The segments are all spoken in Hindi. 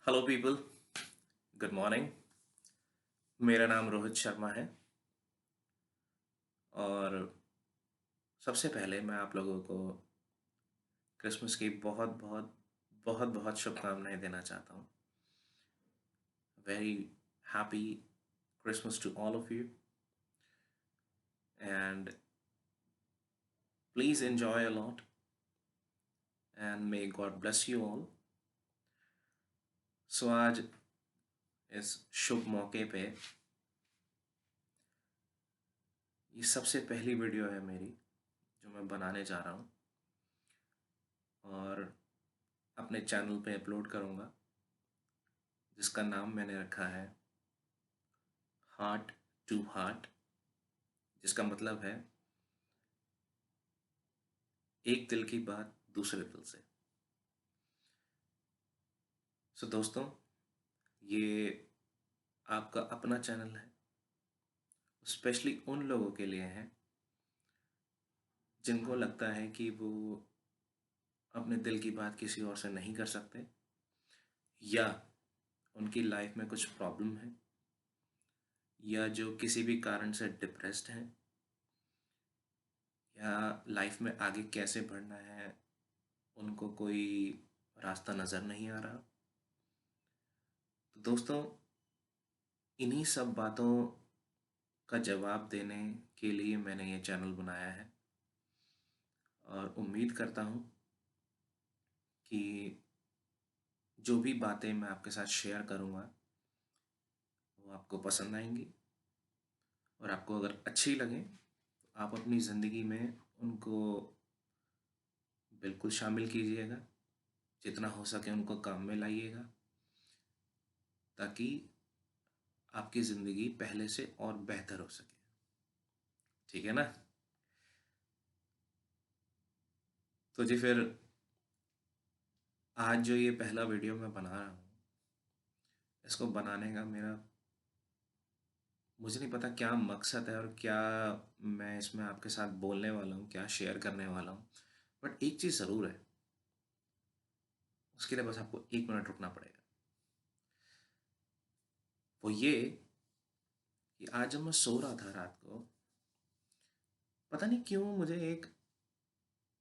Hello people, good morning. मेरा नाम रोहित शर्मा है और सबसे पहले मैं आप लोगों को क्रिसमस की बहुत बहुत बहुत बहुत शुभकामनाएं देना चाहता हूँ। Very happy Christmas to all of you and please enjoy a lot and may God bless you all। So आज इस शुभ मौके पे ये सबसे पहली वीडियो है मेरी जो मैं बनाने जा रहा हूँ और अपने चैनल पे अपलोड करूँगा, जिसका नाम मैंने रखा है हार्ट टू हार्ट, जिसका मतलब है एक दिल की बात दूसरे दिल से। सो दोस्तों, ये आपका अपना चैनल है, स्पेशली उन लोगों के लिए है जिनको लगता है कि वो अपने दिल की बात किसी और से नहीं कर सकते, या उनकी लाइफ में कुछ प्रॉब्लम है, या जो किसी भी कारण से डिप्रेस्ड हैं, या लाइफ में आगे कैसे बढ़ना है उनको कोई रास्ता नज़र नहीं आ रहा। तो दोस्तों, इन्हीं सब बातों का जवाब देने के लिए मैंने ये चैनल बनाया है और उम्मीद करता हूँ कि जो भी बातें मैं आपके साथ शेयर करूँगा वो आपको पसंद आएंगी, और आपको अगर अच्छी लगें तो आप अपनी ज़िंदगी में उनको बिल्कुल शामिल कीजिएगा, जितना हो सके उनको काम में लाइएगा, ताकि आपकी ज़िंदगी पहले से और बेहतर हो सके। ठीक है ना? तो जी फिर आज जो ये पहला वीडियो मैं बना रहा हूँ, इसको बनाने का मेरा, मुझे नहीं पता क्या मकसद है और क्या मैं इसमें आपके साथ बोलने वाला हूँ, क्या शेयर करने वाला हूँ। बट एक चीज़ ज़रूर है, उसके लिए बस आपको 1 मिनट रुकना पड़ेगा। वो ये कि आज जब मैं सो रहा था रात को, पता नहीं क्यों मुझे एक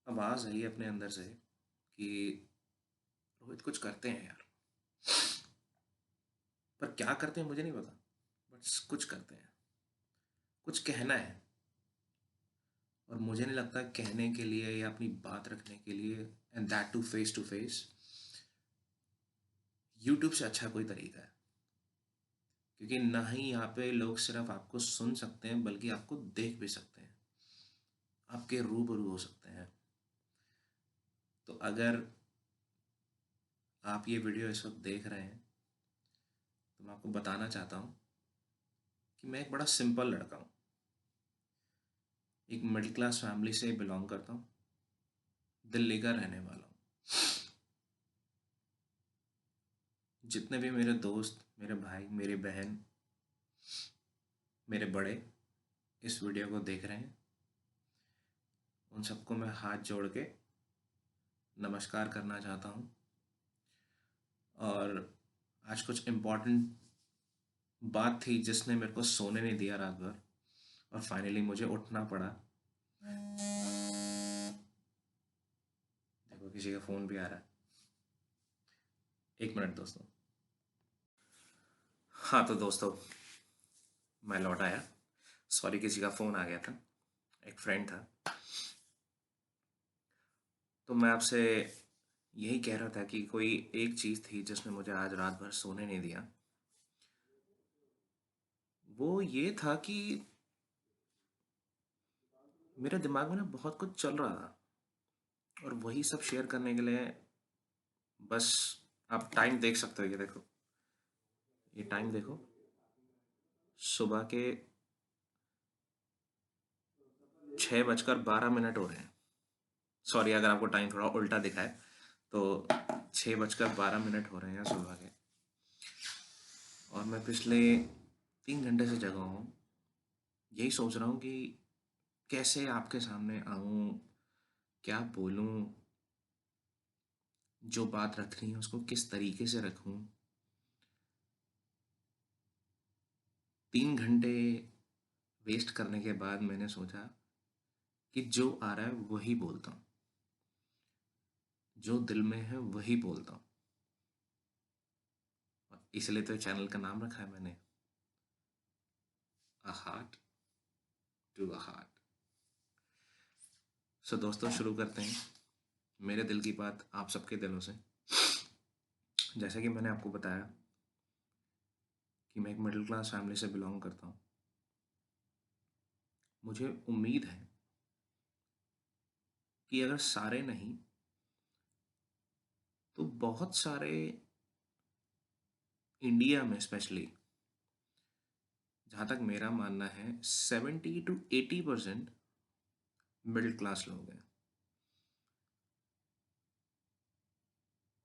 आवाज़ आई अपने अंदर से कि रोहित कुछ करते हैं यार। पर क्या करते हैं मुझे नहीं पता, बट कुछ करते हैं, कुछ कहना है। और मुझे नहीं लगता कहने के लिए या अपनी बात रखने के लिए, and that to face, YouTube से अच्छा कोई तरीका है। क्योंकि ना ही यहाँ पे लोग सिर्फ आपको सुन सकते हैं, बल्कि आपको देख भी सकते हैं, आपके रूबरू हो सकते हैं। तो अगर आप ये वीडियो इस वक्त देख रहे हैं तो मैं आपको बताना चाहता हूँ कि मैं एक बड़ा सिंपल लड़का हूँ, एक मिडिल क्लास फैमिली से बिलोंग करता हूँ, दिल्ली का रहने वाला हूँ। जितने भी मेरे दोस्त, मेरे भाई, मेरी बहन, मेरे बड़े इस वीडियो को देख रहे हैं, उन सबको मैं हाथ जोड़ के नमस्कार करना चाहता हूँ। और आज कुछ इम्पोर्टेंट बात थी जिसने मेरे को सोने नहीं दिया रात भर, और फाइनली मुझे उठना पड़ा। देखो किसी का फ़ोन भी आ रहा है, 1 मिनट दोस्तों। हाँ तो दोस्तों, मैं लौट आया। सॉरी, किसी का फ़ोन आ गया था, एक फ्रेंड था। तो मैं आपसे यही कह रहा था कि कोई एक चीज़ थी जिसने मुझे आज रात भर सोने नहीं दिया। वो ये था कि मेरे दिमाग में ना बहुत कुछ चल रहा था, और वही सब शेयर करने के लिए बस, आप टाइम देख सकते हो, ये देखो, ये टाइम देखो, सुबह के 6:12 हो रहे हैं। सॉरी अगर आपको टाइम थोड़ा उल्टा दिखा है, तो 6:12 हो रहे हैं सुबह के, और मैं पिछले 3 घंटे से जगा हूँ। यही सोच रहा हूँ कि कैसे आपके सामने आऊँ, क्या बोलूँ, जो बात रखनी है उसको किस तरीके से रखूँ, 3 घंटे वेस्ट करने के बाद मैंने सोचा कि जो आ रहा है वही बोलता हूँ, जो दिल में है वही बोलता हूँ। और इसलिए तो चैनल का नाम रखा है मैंने, a heart to a heart. So दोस्तों, शुरू करते हैं मेरे दिल की बात आप सबके दिलों से। जैसा कि मैंने आपको बताया कि मैं एक मिडिल क्लास फैमिली से बिलोंग करता हूँ। मुझे उम्मीद है कि अगर सारे नहीं तो बहुत सारे इंडिया में स्पेशली, जहाँ तक मेरा मानना है, 70 to 80% मिडिल क्लास लोग हैं।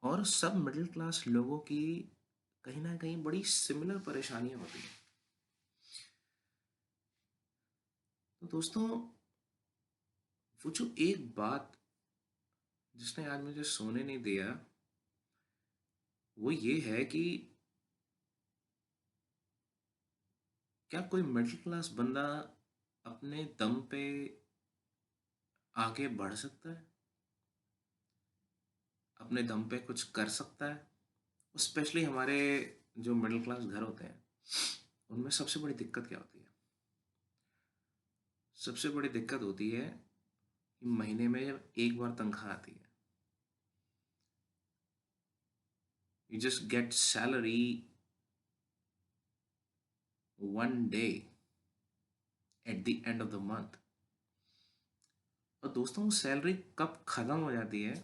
और सब मिडिल क्लास लोगों की कहीं ना कहीं बड़ी सिमिलर परेशानियां होती हैं। तो दोस्तों, वो जो एक बात जिसने आज मुझे सोने नहीं दिया, वो ये है कि क्या कोई मिडिल क्लास बंदा अपने दम पे आगे बढ़ सकता है, अपने दम पे कुछ कर सकता है? स्पेशली हमारे जो मिडिल क्लास घर होते हैं, उनमें सबसे बड़ी दिक्कत क्या होती है? सबसे बड़ी दिक्कत होती है कि महीने में जब एक बार तनख्वाह आती है, you just get salary one day at the end of the month. और दोस्तों, वो सैलरी कब ख़त्म हो जाती है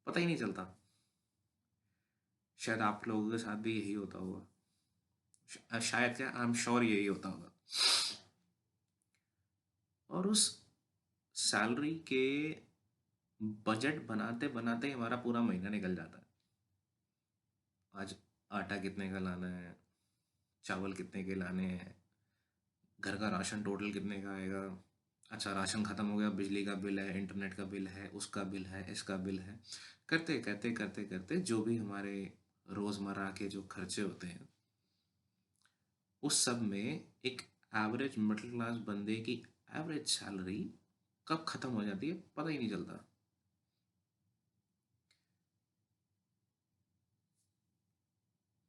पता ही नहीं चलता। शायद आप लोगों के साथ भी यही होता होगा। शायद क्या, आई एम श्योर यही होता होगा। और उस सैलरी के बजट बनाते बनाते हमारा पूरा महीना निकल जाता है। आज आटा कितने का लाना है, चावल कितने के लाने हैं, घर का राशन टोटल कितने का आएगा। अच्छा, राशन ख़त्म हो गया, बिजली का बिल है, इंटरनेट का बिल है, उसका बिल है, इसका बिल है। करते करते करते करते जो भी हमारे रोज़मर्रा के जो खर्चे होते हैं, उस सब में एक एवरेज मिडिल क्लास बंदे की एवरेज सैलरी कब ख़त्म हो जाती है पता ही नहीं चलता।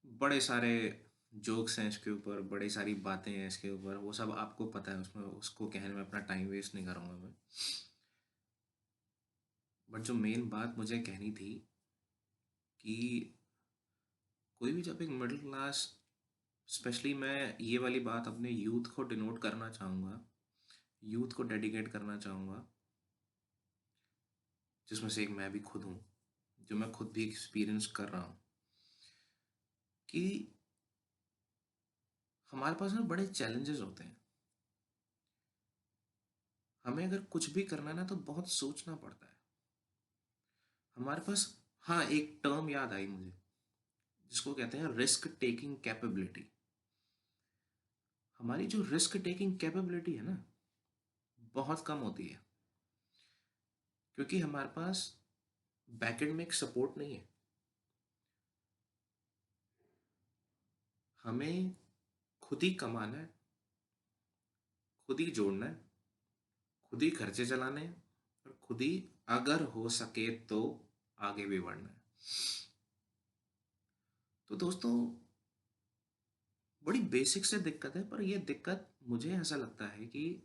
बड़े सारे जोक्स हैं इसके ऊपर, बड़ी सारी बातें हैं इसके ऊपर, वो सब आपको पता है, उसमें उसको कहने में अपना टाइम वेस्ट नहीं करूँगा मैं। बट जो मेन बात मुझे कहनी थी कि कोई भी जब एक मिडिल क्लास, स्पेशली मैं ये वाली बात अपने यूथ को डिनोट करना चाहूँगा, यूथ को डेडिकेट करना चाहूँगा, जिसमें से एक मैं भी खुद हूँ, जो मैं खुद भी एक्सपीरियंस कर रहा हूँ कि हमारे पास ना बड़े चैलेंजेस होते हैं। हमें अगर कुछ भी करना है ना तो बहुत सोचना पड़ता है हमारे पास। हाँ, एक टर्म याद आई मुझे, जिसको कहते हैं रिस्क टेकिंग कैपेबिलिटी। हमारी जो रिस्क टेकिंग कैपेबिलिटी है ना, बहुत कम होती है, क्योंकि हमारे पास बैकएंड में एक सपोर्ट नहीं है। हमें खुद ही कमाना है, खुद ही जोड़ना है, खुद ही खर्चे चलाने हैं, और खुद ही अगर हो सके तो आगे भी बढ़ना है। तो दोस्तों, बड़ी बेसिक से दिक्कत है, पर यह दिक्कत मुझे ऐसा लगता है कि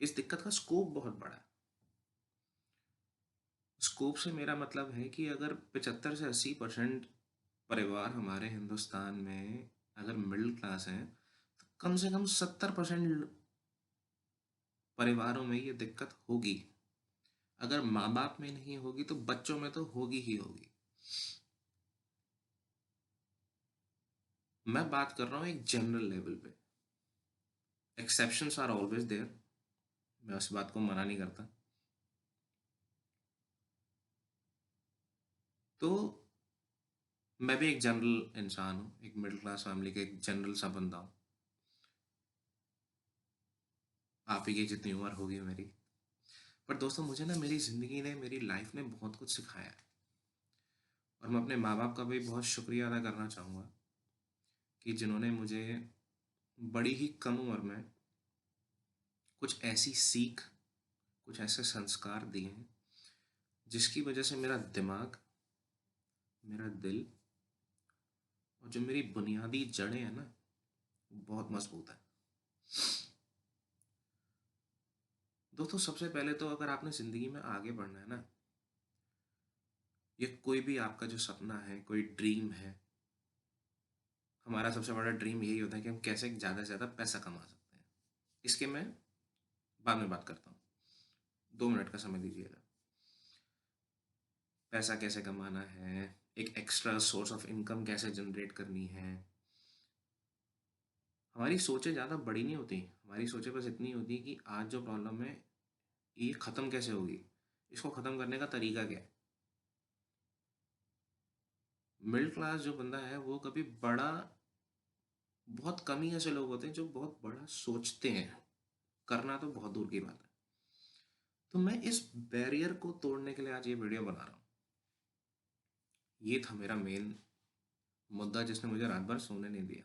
इस दिक्कत का स्कोप बहुत बड़ा है। स्कोप से मेरा मतलब है कि अगर 75 से 80% परिवार हमारे हिंदुस्तान में अगर मिडिल क्लास हैं, तो कम से कम 70% परिवारों में ये दिक्कत होगी। अगर माँ बाप में नहीं होगी तो बच्चों में तो होगी ही होगी। मैं बात कर रहा हूँ एक जनरल लेवल पे। एक्सेप्शंस आर ऑलवेज देयर, मैं उस बात को मना नहीं करता। तो मैं भी एक जनरल इंसान हूँ, एक मिडिल क्लास फैमिली का एक जनरल सा बंदा हूँ। आप ही की जितनी उम्र होगी मेरी। पर दोस्तों, मुझे ना मेरी ज़िंदगी ने, मेरी लाइफ ने बहुत कुछ सिखाया है। और मैं अपने माँ बाप का भी बहुत शुक्रिया अदा करना चाहूँगा कि जिन्होंने मुझे बड़ी ही कम उम्र में कुछ ऐसी सीख, कुछ ऐसे संस्कार दिए हैं जिसकी वजह से मेरा दिमाग, मेरा दिल और जो मेरी बुनियादी जड़ें हैं ना, वो बहुत मजबूत है। दोस्तों, सबसे पहले तो अगर आपने ज़िंदगी में आगे बढ़ना है ना, या कोई भी आपका जो सपना है, कोई ड्रीम है, हमारा सबसे बड़ा ड्रीम यही होता है कि हम कैसे ज़्यादा से ज़्यादा पैसा कमा सकते हैं। इसके मैं बाद में बात करता हूँ, 2 मिनट का समय दीजिएगा। पैसा कैसे कमाना है, एक एक्स्ट्रा सोर्स ऑफ इनकम कैसे जनरेट करनी है। हमारी सोचें ज़्यादा बड़ी नहीं होती, हमारी सोचें बस इतनी होती है कि आज जो प्रॉब्लम है ये ख़त्म कैसे होगी, इसको ख़त्म करने का तरीका क्या है। मिडिल क्लास जो बंदा है वो कभी बड़ा, बहुत कम ही ऐसे लोग होते हैं जो बहुत बड़ा सोचते हैं, करना तो बहुत दूर की बात है। तो मैं इस बैरियर को तोड़ने के लिए आज ये वीडियो बना रहा हूँ। ये था मेरा मेन मुद्दा जिसने मुझे रात भर सोने नहीं दिया।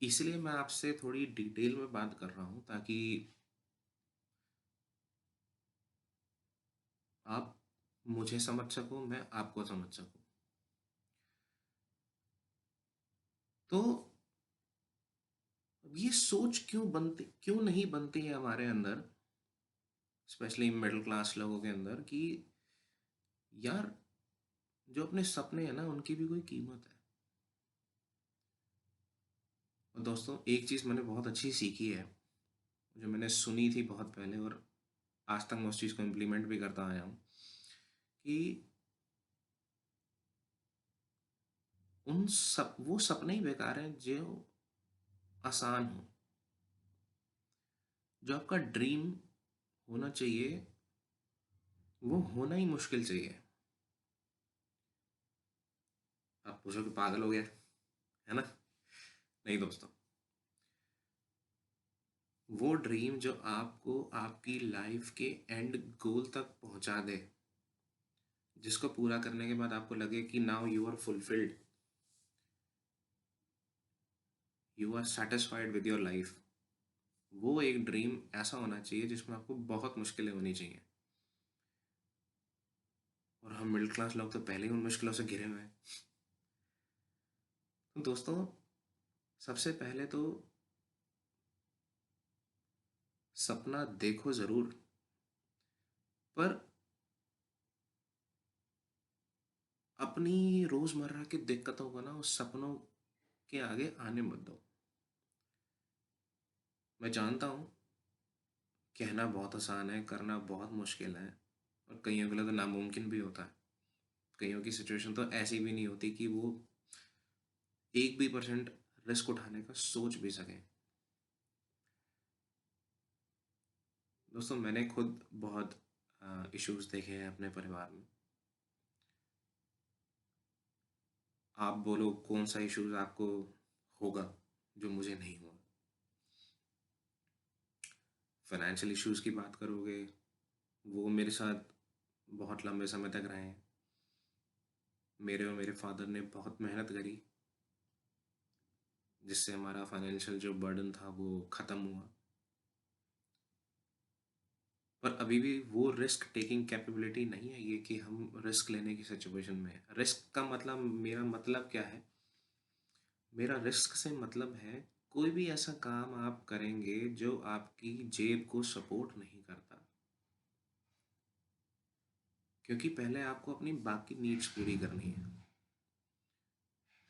इसलिए मैं आपसे थोड़ी डिटेल में बात कर रहा हूँ ताकि आप मुझे समझ सको, मैं आपको समझ सकूँ। तो ये सोच क्यों नहीं बनती है हमारे अंदर, स्पेशली मिडिल क्लास लोगों के अंदर, कि यार जो अपने सपने हैं ना उनकी भी कोई कीमत है। और दोस्तों, एक चीज़ मैंने बहुत अच्छी सीखी है, जो मैंने सुनी थी बहुत पहले और आज तक मैं उस चीज़ को इम्प्लीमेंट भी करता आया हूँ, कि वो सपने ही बेकार हैं जो आसान हो। जो आपका ड्रीम होना चाहिए वो होना ही मुश्किल चाहिए। आप पूछोगे पागल हो गया है ना? नहीं दोस्तों, वो ड्रीम जो आपको आपकी लाइफ के एंड गोल तक पहुंचा दे, जिसको पूरा करने के बाद आपको लगे कि now you are fulfilled, you are satisfied with your life, वो एक ड्रीम ऐसा होना चाहिए जिसमें आपको बहुत मुश्किलें होनी चाहिए। और हम मिडिल क्लास लोग तो पहले ही उन मुश्किलों से घिरे हुए हैं। तो दोस्तों, सबसे पहले तो सपना देखो ज़रूर, पर अपनी रोज़मर्रा की दिक्कतों को ना उस सपनों के आगे आने मत दो। मैं जानता हूँ कहना बहुत आसान है, करना बहुत मुश्किल है, और कईयों के लिए तो नामुमकिन भी होता है। कईयों की सिचुएशन तो ऐसी भी नहीं होती कि वो 1% भी रिस्क उठाने का सोच भी सकें। दोस्तों, मैंने खुद बहुत इश्यूज़ देखे हैं अपने परिवार में। आप बोलो कौन सा इश्यूज़ आपको होगा जो मुझे नहीं हुआ। फाइनेंशियल इश्यूज़ की बात करोगे, वो मेरे साथ बहुत लंबे समय तक रहे हैं। मेरे और मेरे फादर ने बहुत मेहनत करी, जिससे हमारा फाइनेंशियल जो बर्डन था वो ख़त्म हुआ। पर अभी भी वो रिस्क टेकिंग कैपेबिलिटी नहीं है ये कि हम रिस्क लेने की सिचुएशन में हैं। रिस्क का मतलब, मेरा मतलब क्या है? मेरा रिस्क से मतलब है कोई भी ऐसा काम आप करेंगे जो आपकी जेब को सपोर्ट नहीं करता, क्योंकि पहले आपको अपनी बाकी नीड्स पूरी करनी है।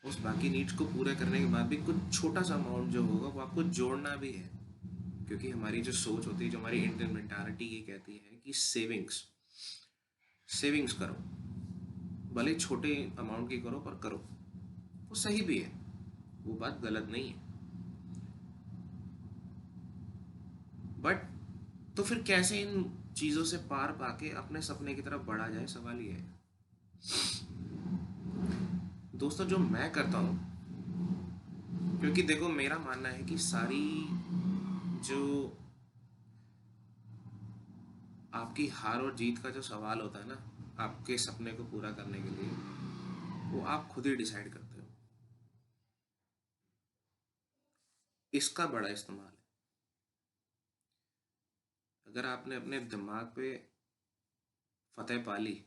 उस बाकी नीड्स को पूरा करने के बाद भी कुछ छोटा सा अमाउंट जो होगा वो आपको जोड़ना भी है, क्योंकि हमारी जो सोच होती है, जो हमारी इंडियन मेंटालिटी ये कहती है कि सेविंग्स सेविंग्स करो, भले छोटे अमाउंट की करो पर करो। वो सही भी है, वो बात गलत नहीं है, बट तो फिर कैसे इन चीज़ों से पार पाके अपने सपने की तरफ बढ़ा जाए, सवाल ये है। दोस्तों, जो मैं करता हूँ, क्योंकि देखो मेरा मानना है कि सारी जो आपकी हार और जीत का जो सवाल होता है ना, आपके सपने को पूरा करने के लिए, वो आप खुद ही डिसाइड करते हो। इसका बड़ा इस्तेमाल है। अगर आपने अपने दिमाग पे फतेह पा ली,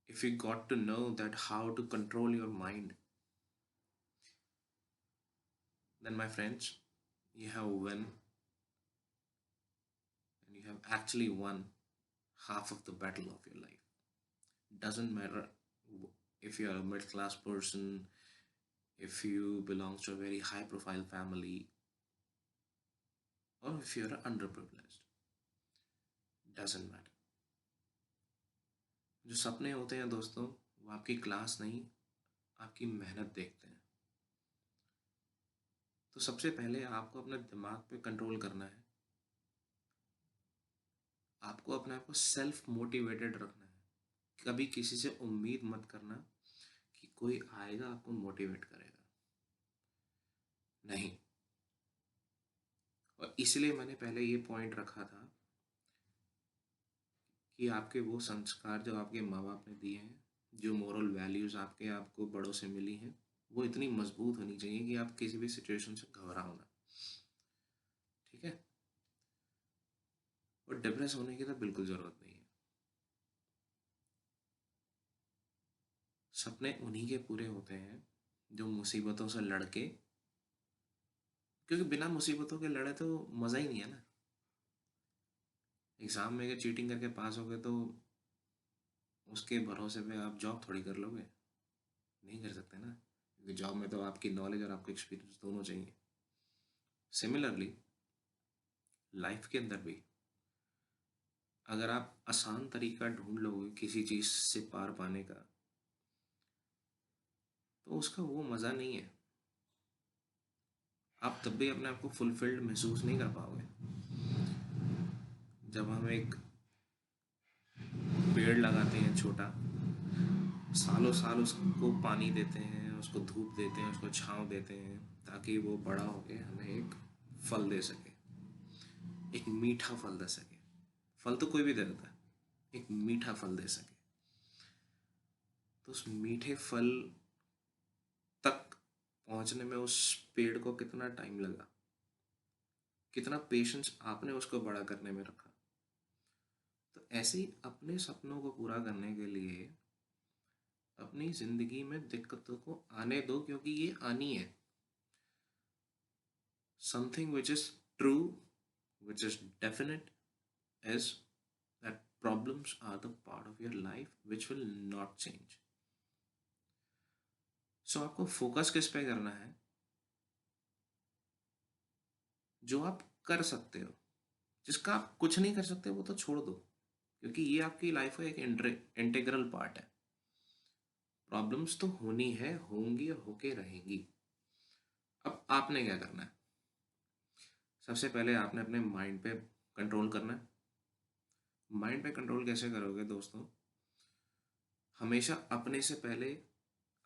if you got to know that how to control your mind, then my friends, you have won, and you have actually won half of the battle of your life. Doesn't matter if you are a middle class person, if you belong to a very high profile family, or if you're underprivileged. Doesn't matter. जो सपने होते हैं दोस्तों, वो आपकी क्लास नहीं, आपकी मेहनत देखते हैं। तो सबसे पहले आपको अपने दिमाग पे कंट्रोल करना है। आपको अपने आप को सेल्फ मोटिवेटेड रखना है। कभी किसी से उम्मीद मत करना कि कोई आएगा आपको मोटिवेट करेगा, नहीं। और इसलिए मैंने पहले ये पॉइंट रखा था कि आपके वो संस्कार जो आपके माँ बाप ने दिए हैं, जो मोरल वैल्यूज़ आपको बड़ों से मिली हैं, वो इतनी मजबूत होनी चाहिए कि आप किसी भी सिचुएशन से घबराओ ना। ठीक है। और डिप्रेस होने की तो बिल्कुल ज़रूरत नहीं है। सपने उन्हीं के पूरे होते हैं जो मुसीबतों से लड़के, क्योंकि बिना मुसीबतों के लड़े तो मज़ा ही नहीं है ना। एग्ज़ाम में अगर चीटिंग करके पास हो गए तो उसके भरोसे पे आप जॉब थोड़ी कर लोगे, नहीं कर सकते ना, क्योंकि जॉब में तो आपकी नॉलेज और आपका एक्सपीरियंस दोनों चाहिए। सिमिलरली लाइफ के अंदर भी अगर आप आसान तरीका ढूंढ लोगे किसी चीज़ से पार पाने का, तो उसका वो मज़ा नहीं है। आप तब भी अपने आप को फुलफिल्ड महसूस नहीं कर पाओगे। जब हम एक पेड़ लगाते हैं छोटा, सालों साल उसको पानी देते हैं, उसको धूप देते हैं, उसको छांव देते हैं, ताकि वो बड़ा होके हमें एक फल दे सके, एक मीठा फल दे सके। फल तो कोई भी दे देता है, एक मीठा फल दे सके। तो उस मीठे फल तक पहुंचने में उस पेड़ को कितना टाइम लगा, कितना पेशेंस आपने उसको बड़ा करने में रखा। तो ऐसे ही अपने सपनों को पूरा करने के लिए अपनी जिंदगी में दिक्कतों को आने दो, क्योंकि ये आनी है। Something which is true, which is definite, is that problems are the part of your life which will not change. So आपको फोकस किस पे करना है? जो आप कर सकते हो। जिसका आप कुछ नहीं कर सकते वो तो छोड़ दो, क्योंकि ये आपकी लाइफ का एक इंटीग्रल पार्ट है। प्रॉब्लम्स तो होनी है, होंगी और होके रहेंगी। अब आपने क्या करना है? सबसे पहले आपने अपने माइंड पे कंट्रोल करना है। माइंड पे कंट्रोल कैसे करोगे दोस्तों? हमेशा अपने से पहले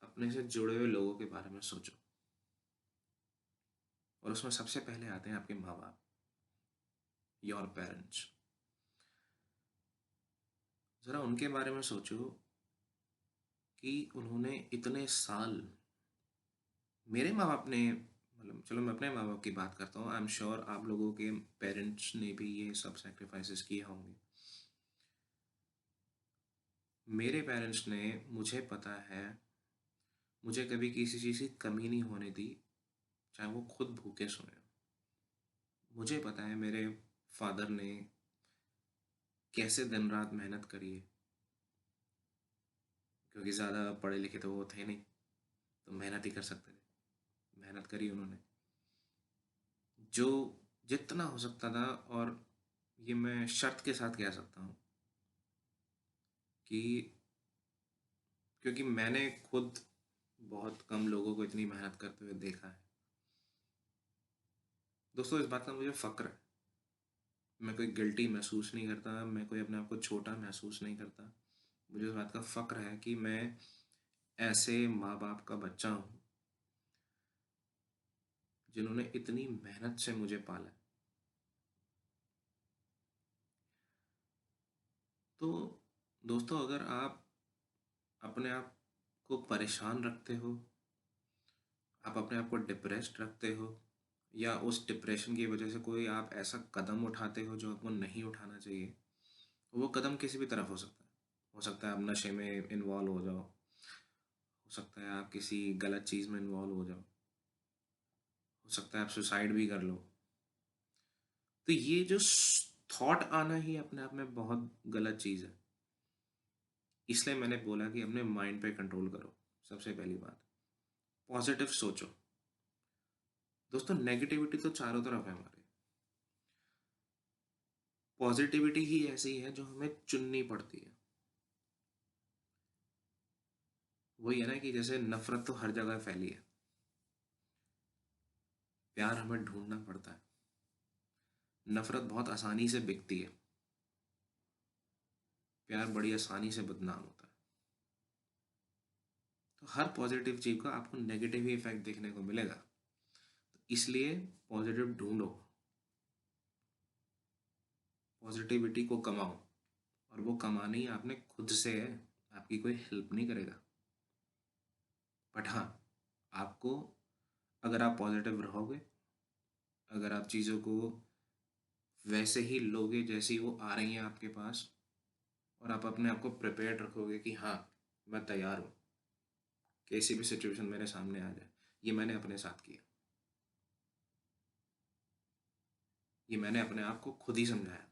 अपने से जुड़े हुए लोगों के बारे में सोचो, और उसमें सबसे पहले आते हैं आपके माँ बाप, योर पेरेंट्स। ज़रा उनके बारे में सोचो कि उन्होंने इतने साल, मेरे माँ बाप ने, मतलब चलो मैं अपने माँ बाप की बात करता हूँ, आई एम श्योर आप लोगों के पेरेंट्स ने भी ये सब सेक्रीफाइसेस किए होंगे। मेरे पेरेंट्स ने, मुझे पता है, मुझे कभी किसी चीज़ की कमी नहीं होने दी, चाहे वो खुद भूखे सोए। मुझे पता है मेरे फादर ने कैसे दिन रात मेहनत करी है, क्योंकि ज़्यादा पढ़े लिखे तो वो थे नहीं, तो मेहनत ही कर सकते थे। मेहनत करी उन्होंने जो जितना हो सकता था। और ये मैं शर्त के साथ कह सकता हूँ कि क्योंकि मैंने खुद बहुत कम लोगों को इतनी मेहनत करते हुए देखा है। दोस्तों इस बात का मुझे फ़क्र है। मैं कोई गिल्टी महसूस नहीं करता, मैं कोई अपने आप को छोटा महसूस नहीं करता। मुझे इस बात का फ़क्र है कि मैं ऐसे माँ बाप का बच्चा हूँ जिन्होंने इतनी मेहनत से मुझे पाला है। तो दोस्तों अगर आप अपने आप को परेशान रखते हो, आप अपने आप को डिप्रेस्ड रखते हो, या उस डिप्रेशन की वजह से कोई आप ऐसा कदम उठाते हो जो आपको नहीं उठाना चाहिए। वो कदम किसी भी तरफ हो सकता है। हो सकता है आप नशे में इन्वॉल्व हो जाओ, हो सकता है आप किसी गलत चीज़ में इन्वॉल्व हो जाओ, हो सकता है आप सुसाइड भी कर लो। तो ये जो थॉट आना ही अपने आप में बहुत गलत चीज़ है। इसलिए मैंने बोला कि अपने माइंड पे कंट्रोल करो। सबसे पहली बात, पॉजिटिव सोचो। दोस्तों, नेगेटिविटी तो चारों तरफ है हमारे। पॉजिटिविटी ही ऐसी है जो हमें चुननी पड़ती है। वही है ना कि जैसे नफरत तो हर जगह फैली है, प्यार हमें ढूंढना पड़ता है। नफरत बहुत आसानी से बिकती है, प्यार बड़ी आसानी से बदनाम होता है। तो हर पॉजिटिव चीज का आपको नेगेटिव ही इफेक्ट देखने को मिलेगा। तो इसलिए पॉजिटिव ढूंढो, पॉजिटिविटी को कमाओ। और वो कमानी आपने खुद से है, आपकी कोई हेल्प नहीं करेगा। बट हाँ, आपको, अगर आप पॉजिटिव रहोगे, अगर आप चीज़ों को वैसे ही लोगे जैसी वो आ रही हैं आपके पास, और आप अपने आप को प्रिपेयर्ड रखोगे कि हाँ, मैं तैयार हूँ, कैसी भी सिचुएशन मेरे सामने आ जाए। ये मैंने अपने साथ किया, ये मैंने अपने आप को खुद ही समझाया।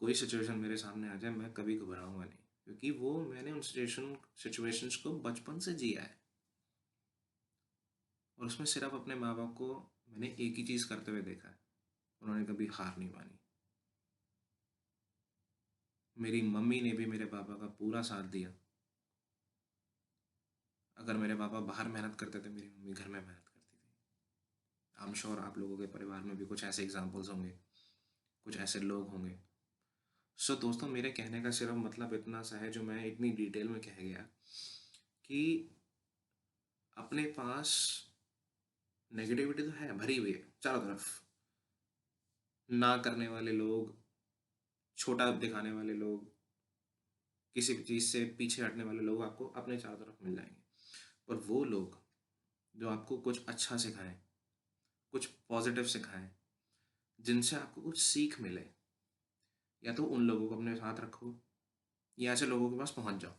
कोई सिचुएशन मेरे सामने आ जाए, मैं कभी घबराऊंगा नहीं, क्योंकि वो मैंने उन सिचुएशंस को बचपन से जिया है। और उसमें सिर्फ अपने माँ बाप को मैंने एक ही चीज़ करते हुए देखा है, उन्होंने कभी हार नहीं मानी। मेरी मम्मी ने भी मेरे पापा का पूरा साथ दिया। अगर मेरे पापा बाहर मेहनत करते थे, मेरी मम्मी घर में मेहनत करती थी। आई एम श्योर आप लोगों के परिवार में भी कुछ ऐसे एग्जाम्पल्स होंगे, कुछ ऐसे लोग होंगे। सो दोस्तों, मेरे कहने का सिर्फ मतलब इतना सा है, जो मैं इतनी डिटेल में कह गया, कि अपने पास नेगेटिविटी तो है, भरी हुई है चारों तरफ। ना करने वाले लोग, छोटा दिखाने वाले लोग, किसी भी चीज़ से पीछे हटने वाले लोग आपको अपने चारों तरफ मिल जाएंगे। पर वो लोग जो आपको कुछ अच्छा सिखाएं, कुछ पॉजिटिव सिखाएं, जिनसे आपको कुछ सीख मिले, या तो उन लोगों को अपने साथ रखो, या ऐसे लोगों के पास पहुंच जाओ।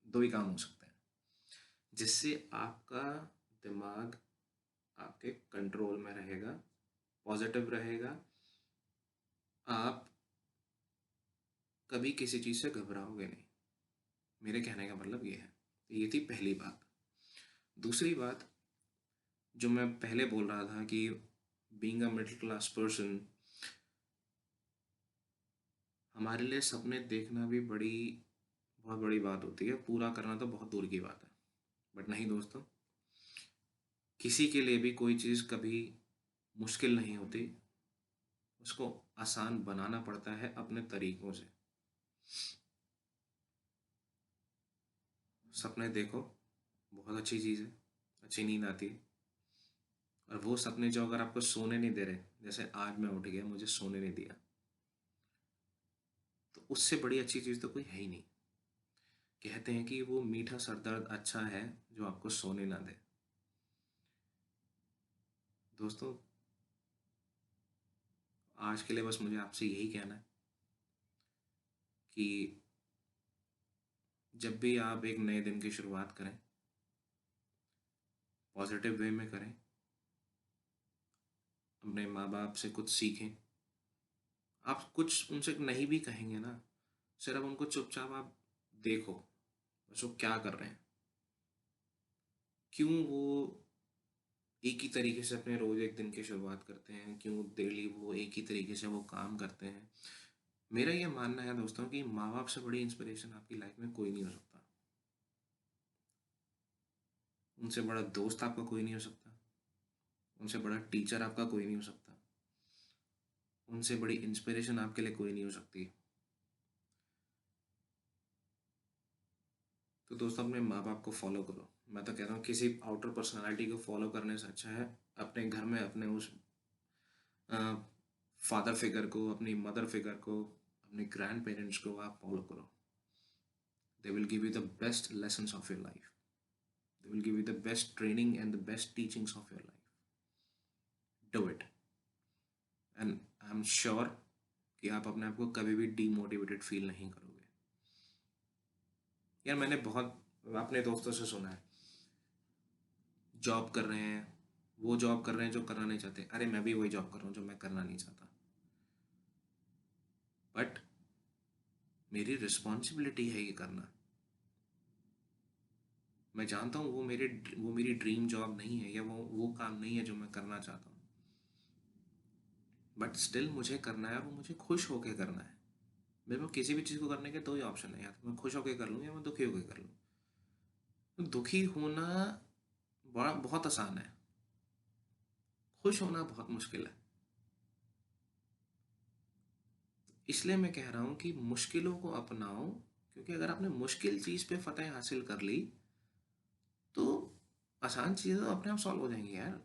दो ही काम हो सकते हैं, जिससे आपका दिमाग आपके कंट्रोल में रहेगा, पॉजिटिव रहेगा, आप कभी किसी चीज़ से घबराओगे नहीं। मेरे कहने का मतलब ये है। तो ये थी पहली बात। दूसरी बात, जो मैं पहले बोल रहा था कि being a middle class person, हमारे लिए सपने देखना भी बहुत बड़ी बात होती है, पूरा करना तो बहुत दूर की बात है। बट नहीं दोस्तों, किसी के लिए भी कोई चीज़ कभी मुश्किल नहीं होती, उसको आसान बनाना पड़ता है अपने तरीकों से। सपने देखो, बहुत अच्छी चीज़ है, अच्छी नींद आती है। और वो सपने जो अगर आपको सोने नहीं दे रहे, जैसे आज मैं उठ गया, मुझे सोने नहीं दिया, तो उससे बड़ी अच्छी चीज़ तो कोई है ही नहीं। कहते हैं कि वो मीठा सर दर्द अच्छा है जो आपको सोने ना दे। दोस्तों, आज के लिए बस मुझे आपसे यही कहना है कि जब भी आप एक नए दिन की शुरुआत करें, पॉजिटिव वे में करें, अपने माँ बाप से कुछ सीखें। आप कुछ उनसे नहीं भी कहेंगे ना, सिर्फ उनको चुपचाप आप देखो, बस वो क्या कर रहे हैं, क्यों वो एक ही तरीके से अपने रोज एक दिन की शुरुआत करते हैं, क्यों डेली वो एक ही तरीके से वो काम करते हैं। मेरा ये मानना है दोस्तों कि माँ बाप से बड़ी इंस्पिरेशन आपकी लाइफ में कोई नहीं हो सकता। उनसे बड़ा दोस्त आपका कोई नहीं हो सकता, उनसे बड़ा टीचर आपका कोई नहीं हो सकता, उनसे बड़ी इंस्पिरेशन आपके लिए कोई नहीं हो सकती। तो दोस्तों, अपने माँ बाप को फॉलो करो। मैं तो कह रहा हूँ, किसी आउटर पर्सनालिटी को फॉलो करने से अच्छा है अपने घर में अपने उस फादर फिगर को, अपनी मदर फिगर को, अपने ग्रैंड पेरेंट्स को आप फॉलो करो। They will give you the best lessons of your life. They will give you the best training and the best teachings of your life. Do it. And I'm sure कि आप अपने आप को कभी भी डीमोटिवेटेड फील नहीं करोगे। यार मैंने बहुत अपने दोस्तों से सुना है, जॉब कर रहे हैं, वो जॉब कर रहे हैं जो करना नहीं चाहते। अरे मैं भी वही जॉब कर रहा हूँ जो मैं करना नहीं चाहता, बट मेरी रिस्पॉन्सिबिलिटी है ये करना। मैं जानता हूँ वो मेरी ड्रीम जॉब नहीं है, या वो काम नहीं है जो मैं करना चाहता हूँ, बट स्टिल मुझे करना है और वो मुझे खुश होके करना है। मेरे को किसी भी चीज़ को करने के दो ही ऑप्शन है, या तो मैं खुश होके कर लूँ या मैं दुखी होके कर लूँ। तो दुखी होना बहुत आसान है, खुश होना बहुत मुश्किल है। इसलिए मैं कह रहा हूँ कि मुश्किलों को अपनाओ, क्योंकि अगर आपने मुश्किल चीज़ पे फतेह हासिल कर ली तो आसान चीज़ें तो अपने आप सॉल्व हो जाएंगी यार,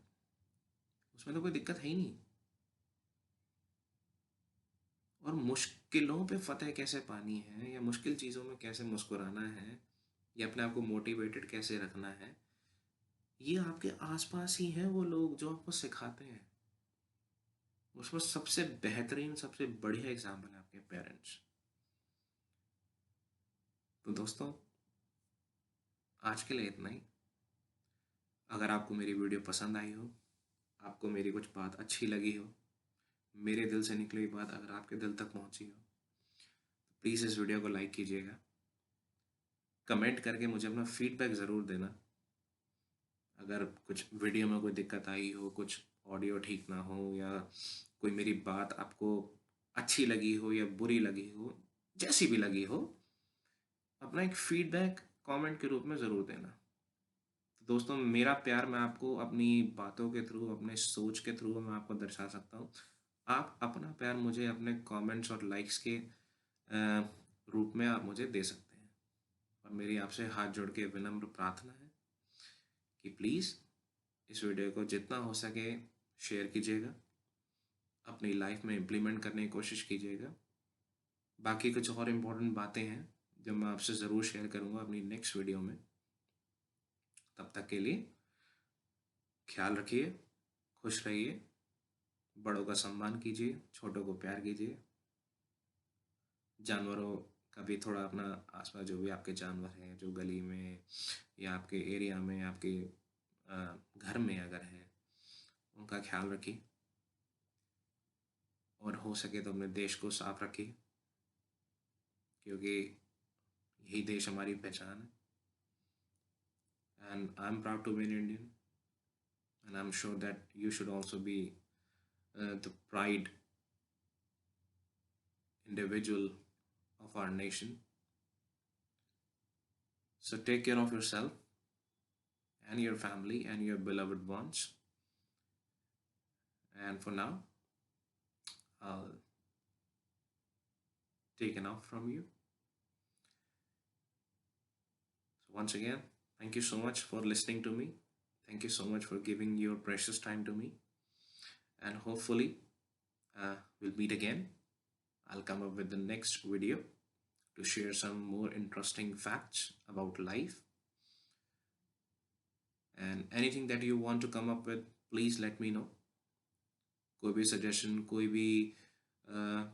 उसमें तो कोई दिक्कत है ही नहीं। और मुश्किलों पे फतेह कैसे पानी है, या मुश्किल चीज़ों में कैसे मुस्कुराना है, या अपने आप को मोटिवेटेड कैसे रखना है, ये आपके आसपास ही हैं वो लोग जो आपको सिखाते हैं। उसमें सबसे बेहतरीन, सबसे बढ़िया एग्जाम्पल है आपके पेरेंट्स। तो दोस्तों, आज के लिए इतना ही। अगर आपको मेरी वीडियो पसंद आई हो, आपको मेरी कुछ बात अच्छी लगी हो, मेरे दिल से निकली बात अगर आपके दिल तक पहुंची हो, तो प्लीज़ इस वीडियो को लाइक कीजिएगा। कमेंट करके मुझे अपना फीडबैक ज़रूर देना। अगर कुछ वीडियो में कोई दिक्कत आई हो, कुछ ऑडियो ठीक ना हो, या कोई मेरी बात आपको अच्छी लगी हो या बुरी लगी हो, जैसी भी लगी हो, अपना एक फीडबैक कमेंट के रूप में ज़रूर देना। तो दोस्तों, मेरा प्यार मैं आपको अपनी बातों के थ्रू, अपने सोच के थ्रू मैं आपको दर्शा सकता हूँ। आप अपना प्यार मुझे अपने कमेंट्स और लाइक्स के रूप में आप मुझे दे सकते हैं। और मेरी आपसे हाथ जोड़ के विनम्र प्रार्थना है कि प्लीज़ इस वीडियो को जितना हो सके शेयर कीजिएगा, अपनी लाइफ में इम्प्लीमेंट करने की कोशिश कीजिएगा। बाकी कुछ और इम्पोर्टेंट बातें हैं जो मैं आपसे ज़रूर शेयर करूँगा अपनी नेक्स्ट वीडियो में। तब तक के लिए ख्याल रखिए, खुश रहिए, बड़ों का सम्मान कीजिए, छोटों को प्यार कीजिए, जानवरों का भी थोड़ा अपना आसपास जो भी आपके जानवर हैं, जो गली में या आपके एरिया में, आपके घर में अगर है, उनका ख्याल रखिए। और हो सके तो अपने देश को साफ रखिए, क्योंकि यही देश हमारी पहचान है। And I'm proud to be an Indian, and I'm sure that you should also be the pride individual of our nation. So take care of yourself and your family and your beloved ones. And for now, I'll take an off from you. So once again, thank you so much for listening to me. Thank you so much for giving your precious time to me. And hopefully, we'll meet again. I'll come up with the next video to share some more interesting facts about life. And anything that you want to come up with, please let me know. कोई भी सजेशन, कोई भी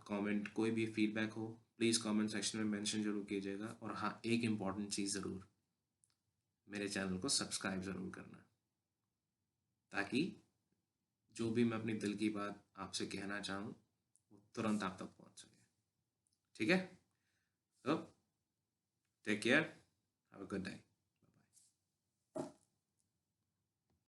कमेंट, कोई भी फीडबैक हो, प्लीज़ कमेंट सेक्शन में मेंशन जरूर कीजिएगा। और हाँ, एक इम्पॉर्टेंट चीज़ ज़रूर, मेरे चैनल को सब्सक्राइब ज़रूर करना, ताकि जो भी मैं अपनी दिल की बात आपसे कहना चाहूँ वो तुरंत आप तक पहुँच सके। ठीक है? तो take care, have a good day.